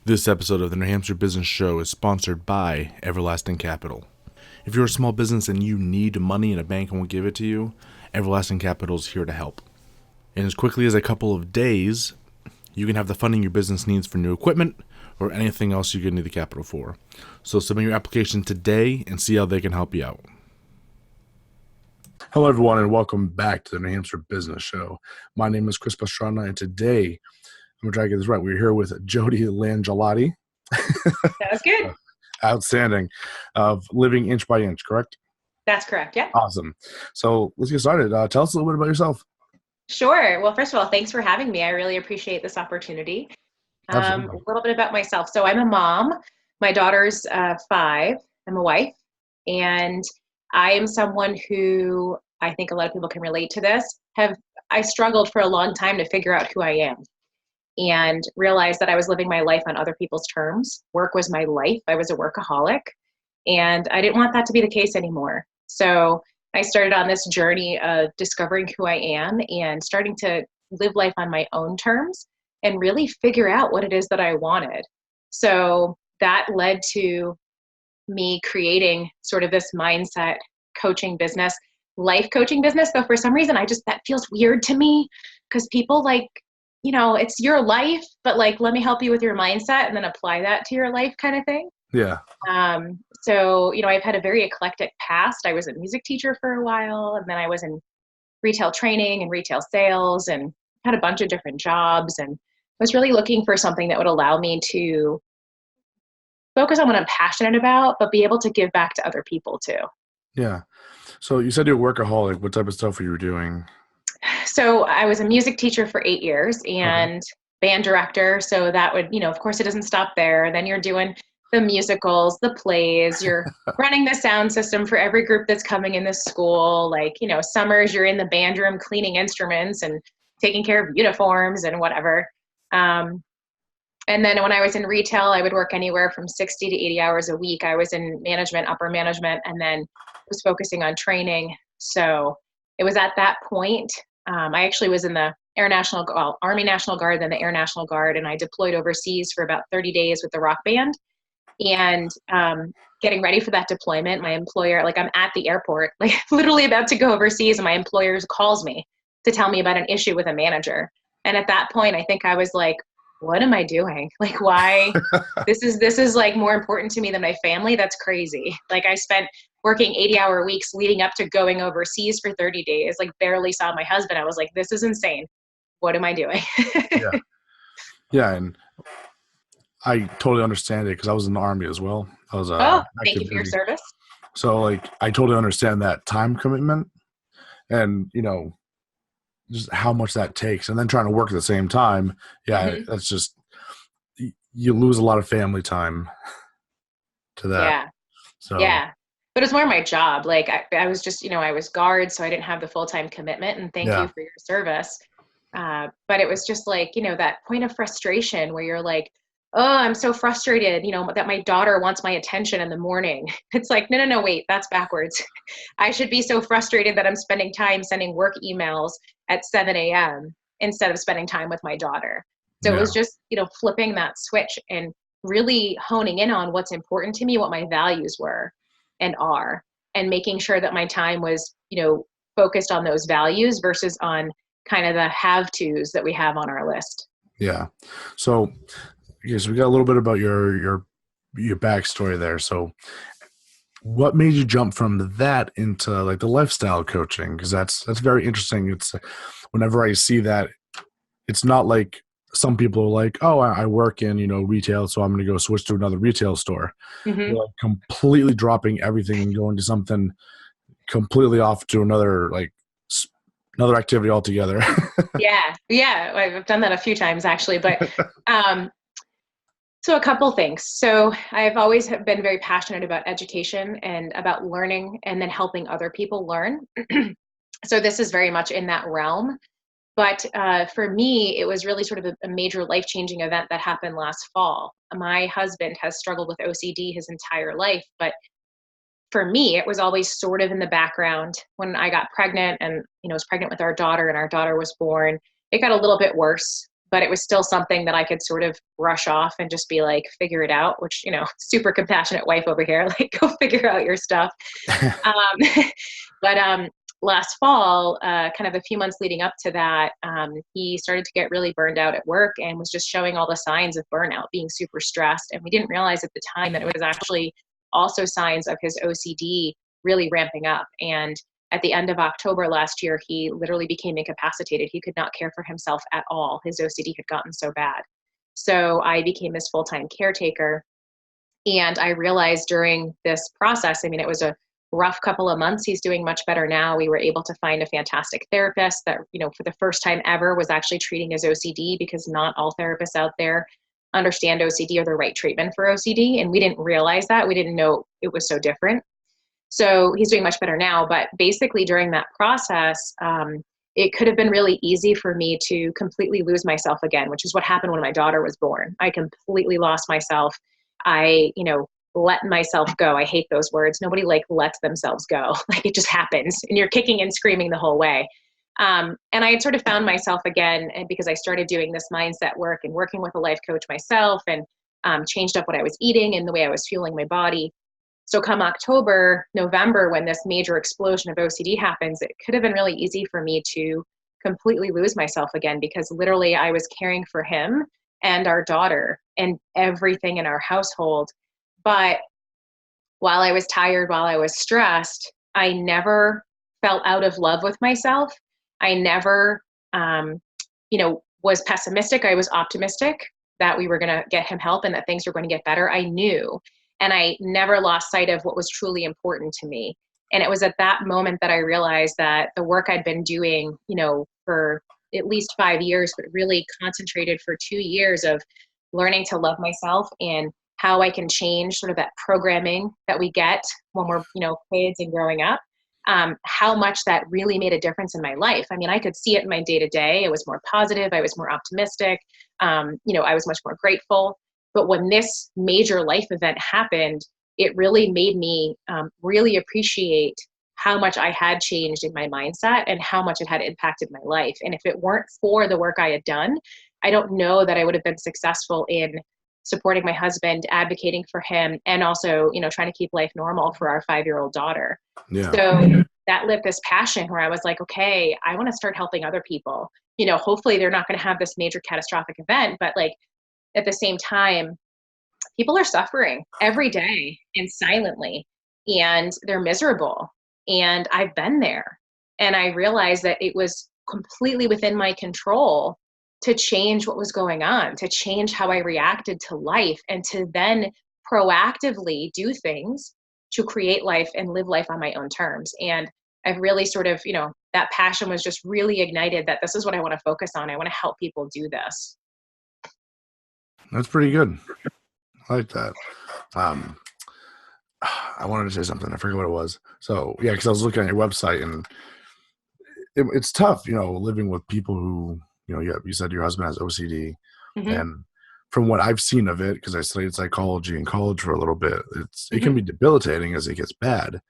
This episode of the New Hampshire Business Show is sponsored by Everlasting Capital. If you're a small business and you need money and a bank won't give it to you, Everlasting Capital is here to help. In as quickly as a couple of days, you can have the funding your business needs for new equipment or anything else you need the capital for. So submit your application today and see how they can help you out. Hello, everyone, and welcome back to the New Hampshire Business Show. My name is Chris Pastrana, and today, I'm going to try to get this right. We're here with Jodi Landellotti. That was good. Outstanding. Of Living Inch by Inch, correct? That's correct, yeah. Awesome. So let's get started. Tell us a little bit about yourself. Sure. Well, first of all, thanks for having me. I really appreciate this opportunity. A little bit about myself. So I'm a mom. My daughter's 5. I'm a wife. And I am someone who, I think a lot of people can relate to this, I struggled for a long time to figure out who I am and realized that I was living my life on other people's terms. Work was my life. I was a workaholic, and I didn't want that to be the case anymore. So I started on this journey of discovering who I am and starting to live life on my own terms and really figure out what it is that I wanted. So that led to me creating sort of this mindset coaching business, life coaching business. Though for some reason, that feels weird to me because people it's your life, but let me help you with your mindset and then apply that to your life kind of thing. Yeah. So, I've had a very eclectic past. I was a music teacher for a while, and then I was in retail training and retail sales and had a bunch of different jobs, and was really looking for something that would allow me to focus on what I'm passionate about, but be able to give back to other people too. Yeah. So you said you're a workaholic. What type of stuff were you doing? So I was a music teacher for 8 years and band director. So that would, of course it doesn't stop there. Then you're doing the musicals, the plays, you're running the sound system for every group that's coming in the school. Summers you're in the band room cleaning instruments and taking care of uniforms and whatever. And then when I was in retail, I would work anywhere from 60 to 80 hours a week. I was in management, upper management, and then was focusing on training. So it was at that point, I actually was in the Army National Guard, then the Air National Guard, and I deployed overseas for about 30 days with the rock band. And getting ready for that deployment, my employer, I'm at the airport, literally about to go overseas, and my employer calls me to tell me about an issue with a manager. And at that point, I think I was like, what am I doing? Why? This is more important to me than my family. That's crazy. I spent working 80-hour weeks leading up to going overseas for 30 days, barely saw my husband. I was like, this is insane. What am I doing? Yeah. Yeah. And I totally understand it because I was in the Army as well. I was Thank you for your service. So I totally understand that time commitment and, just how much that takes, and then trying to work at the same time. Yeah. Mm-hmm. That's just, you lose a lot of family time to that. Yeah. So Yeah. But it's more my job. I was just, I was guard, so I didn't have the full-time commitment, and thank you for your service. But it was just that point of frustration where you're like, oh, I'm so frustrated, that my daughter wants my attention in the morning. It's like, no, wait, that's backwards. I should be so frustrated that I'm spending time sending work emails at 7 a.m. instead of spending time with my daughter. So it was just, flipping that switch and really honing in on what's important to me, what my values were and are, and making sure that my time was, focused on those values versus on kind of the have-tos that we have on our list. Yeah. So, yes, we got a little bit about your backstory there. So what made you jump from that into the lifestyle coaching? Because that's very interesting. It's whenever I see that, it's not like some people are like, oh, I work in, retail, so I'm going to go switch to another retail store. Mm-hmm. You're completely dropping everything and going to something completely off to another activity altogether. Yeah. I've done that a few times actually, but so a couple things. So I've always been very passionate about education and about learning and then helping other people learn. So this is very much in that realm. But for me, it was really sort of a major life-changing event that happened last fall. My husband has struggled with OCD his entire life, but for me, it was always sort of in the background. When I got pregnant and, was pregnant with our daughter and our daughter was born, it got a little bit worse. but it was still something that I could sort of brush off and just be like, figure it out, which, super compassionate wife over here, like, go figure out your stuff. Um, but last fall, kind of a few months leading up to that, he started to get really burned out at work and was just showing all the signs of burnout, being super stressed. And we didn't realize at the time that it was actually also signs of his OCD really ramping up. And at the end of October last year, he literally became incapacitated. He could not care for himself at all. His OCD had gotten so bad. So I became his full-time caretaker. And I realized during this process, I mean, it was a rough couple of months. He's doing much better now. We were able to find a fantastic therapist that, for the first time ever was actually treating his OCD, because not all therapists out there understand OCD or the right treatment for OCD. And we didn't realize that. We didn't know it was so different. So he's doing much better now. But basically during that process, it could have been really easy for me to completely lose myself again, which is what happened when my daughter was born. I completely lost myself. I, let myself go. I hate those words. Nobody lets themselves go. Like, it just happens and you're kicking and screaming the whole way. And I had sort of found myself again, and because I started doing this mindset work and working with a life coach myself, and changed up what I was eating and the way I was fueling my body. So come October, November, when this major explosion of OCD happens, it could have been really easy for me to completely lose myself again, because literally I was caring for him and our daughter and everything in our household. But while I was tired, while I was stressed, I never fell out of love with myself. I never, was pessimistic. I was optimistic that we were going to get him help and that things were going to get better. I knew. And I never lost sight of what was truly important to me. And it was at that moment that I realized that the work I'd been doing, for at least 5 years, but really concentrated for 2 years of learning to love myself and how I can change sort of that programming that we get when we're, kids and growing up, how much that really made a difference in my life. I mean, I could see it in my day to day. It was more positive. I was more optimistic. I was much more grateful. But when this major life event happened, it really made me really appreciate how much I had changed in my mindset and how much it had impacted my life. And if it weren't for the work I had done, I don't know that I would have been successful in supporting my husband, advocating for him, and also, trying to keep life normal for our 5-year-old daughter. Yeah. So that lit this passion where I was like, okay, I want to start helping other people. Hopefully they're not going to have this major catastrophic event, but at the same time, people are suffering every day and silently, and they're miserable. And I've been there. And I realized that it was completely within my control to change what was going on, to change how I reacted to life, and to then proactively do things to create life and live life on my own terms. And I've really sort of, that passion was just really ignited that this is what I want to focus on. I want to help people do this. That's pretty good. I like that. I wanted to say something. I forget what it was. So yeah, because I was looking at your website, and it's tough, living with people who, you said your husband has OCD, Mm-hmm. and from what I've seen of it, because I studied psychology in college for a little bit, it Mm-hmm. can be debilitating as it gets bad.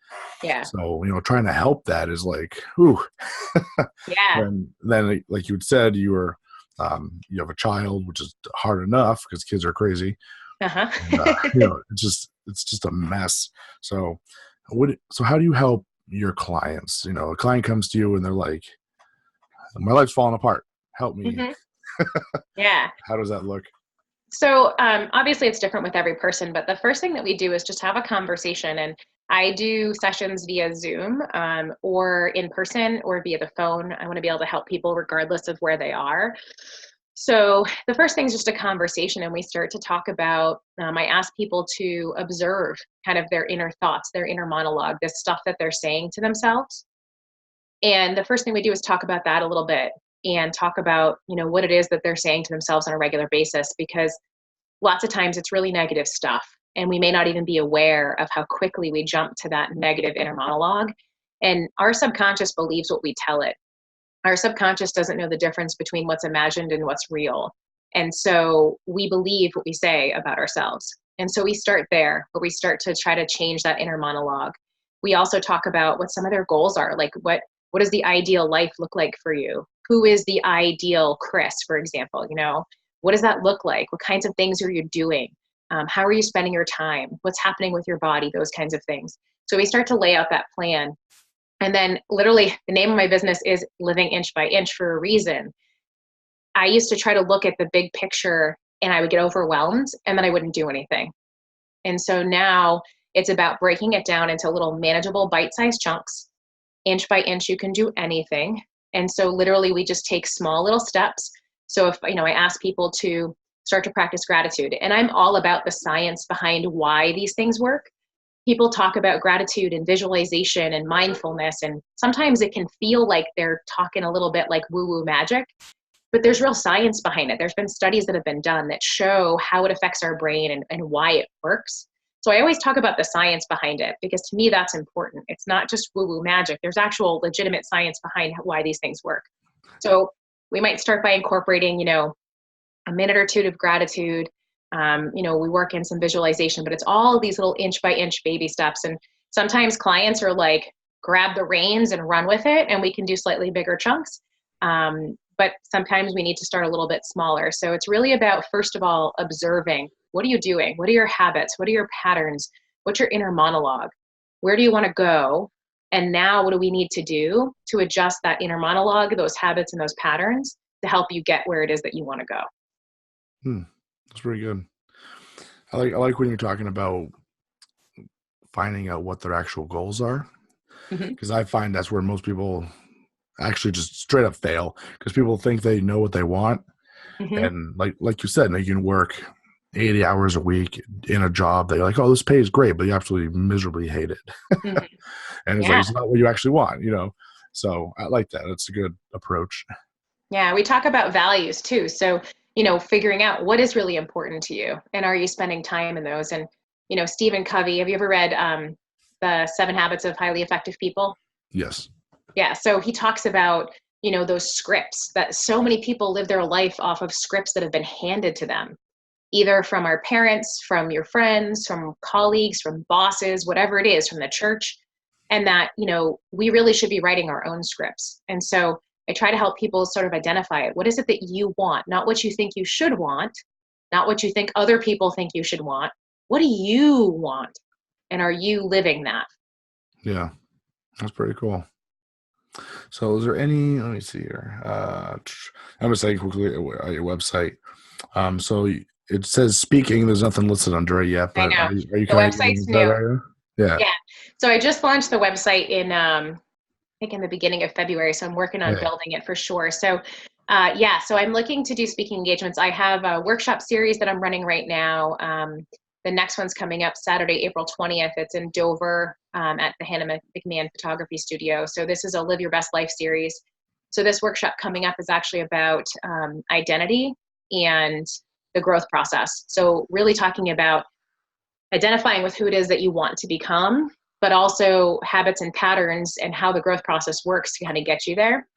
Yeah. So trying to help that is like, whew. Yeah. And then, like you had said, you have a child, which is hard enough because kids are crazy. Uh-huh. And, it's just a mess. So how do you help your clients? A client comes to you and they're like, my life's falling apart. Help me. Mm-hmm. Yeah. How does that look? So obviously it's different with every person, but the first thing that we do is just have a conversation. And I do sessions via Zoom or in person or via the phone. I want to be able to help people regardless of where they are. So the first thing is just a conversation, and we start to talk about, I ask people to observe kind of their inner thoughts, their inner monologue, this stuff that they're saying to themselves. And the first thing we do is talk about that a little bit and talk about, what it is that they're saying to themselves on a regular basis, because lots of times it's really negative stuff. And we may not even be aware of how quickly we jump to that negative inner monologue. And our subconscious believes what we tell it. Our subconscious doesn't know the difference between what's imagined and what's real. And so we believe what we say about ourselves. And so we start there, where we start to try to change that inner monologue. We also talk about what some of their goals are. Like what does the ideal life look like for you? who is the ideal Chris, for example? What does that look like? What kinds of things are you doing? How are you spending your time? What's happening with your body? Those kinds of things. So we start to lay out that plan. And then literally the name of my business is Living Inch by Inch for a reason. I used to try to look at the big picture and I would get overwhelmed and then I wouldn't do anything. And so now it's about breaking it down into little manageable bite-sized chunks. Inch by inch, you can do anything. And so literally we just take small little steps. So if, I ask people to start to practice gratitude, and I'm all about the science behind why these things work. People talk about gratitude and visualization and mindfulness, and sometimes it can feel like they're talking a little bit like woo-woo magic, but there's real science behind it. There's been studies that have been done that show how it affects our brain and why it works. So I always talk about the science behind it because to me that's important. It's not just woo-woo magic. There's actual legitimate science behind why these things work. So we might start by incorporating, a minute or two of gratitude. We work in some visualization, but it's all these little inch by inch baby steps. And sometimes clients are like, grab the reins and run with it. And we can do slightly bigger chunks. But sometimes we need to start a little bit smaller. So it's really about, first of all, observing. What are you doing? What are your habits? What are your patterns? What's your inner monologue? Where do you want to go? And now what do we need to do to adjust that inner monologue, those habits and those patterns to help you get where it is that you want to go? That's pretty good. I like when you're talking about finding out what their actual goals are, because I find that's where most people actually just straight up fail, because people think they know what they want. And like you said, you can work 80 hours a week in a job that you're like, oh, this pay is great, but you absolutely miserably hate it. And it's like, it's not what you actually want, So I like that. That's a good approach. Yeah, we talk about values too. So, figuring out what is really important to you and are you spending time in those? And, Stephen Covey, have you ever read The 7 Habits of Highly Effective People? Yes. Yeah. So he talks about, those scripts that so many people live their life off of scripts that have been handed to them, either from our parents, from your friends, from colleagues, from bosses, whatever it is, from the church. And that, we really should be writing our own scripts. And so I try to help people sort of identify it. What is it that you want? Not what you think you should want, not what you think other people think you should want. What do you want? And are you living that? Yeah, that's pretty cool. So is there any, let me see here. I'm going to say quickly at your website. So it says speaking, there's nothing listed under it yet, but are you The kind of website's using that new. area? Yeah. Yeah. So I just launched the website in, I think in the beginning of February. So I'm working on building it for sure. So so I'm looking to do speaking engagements. I have a workshop series that I'm running right now. The next one's coming up Saturday, April 20th. It's in Dover at the Hannah McMahon Photography Studio. So this is a Live Your Best Life series. So this workshop coming up is actually about identity and the growth process. So really talking about identifying with who it is that you want to become, but also habits and patterns and how the growth process works to kind of get you there.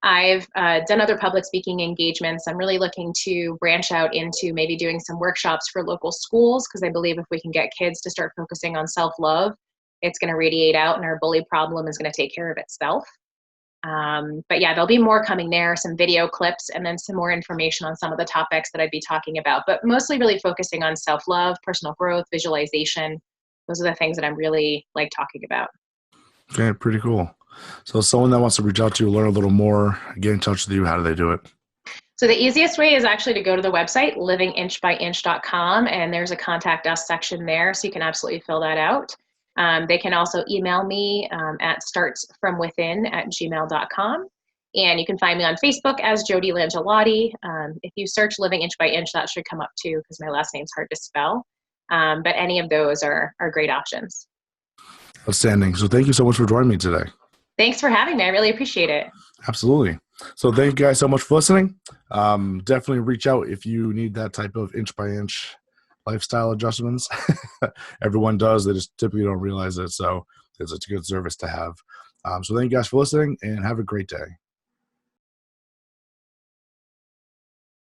I've done other public speaking engagements. I'm really looking to branch out into maybe doing some workshops for local schools, because I believe if we can get kids to start focusing on self-love, it's going to radiate out and our bully problem is going to take care of itself. But yeah, there'll be more coming there, some video clips, and then some more information on some of the topics that I'd be talking about, but mostly really focusing on self-love, personal growth, visualization. Those are the things that I'm really like talking about. Okay, pretty cool. So someone that wants to reach out to you, learn a little more, get in touch with you, how do they do it? So the easiest way is actually to go to the website, livinginchbyinch.com, and there's a contact us section there, so you can absolutely fill that out. They can also email me at startsfromwithin@gmail.com. And you can find me on Facebook as Jodi Landellotti. If you search Living Inch by Inch, that should come up too, because my last name's hard to spell. But any of those are great options. Outstanding. So thank you so much for joining me today. Thanks for having me. I really appreciate it. Absolutely. So thank you guys so much for listening. Definitely reach out if you need that type of inch by inch lifestyle adjustments. Everyone does. They just typically don't realize it. So it's a good service to have. So thank you guys for listening and have a great day.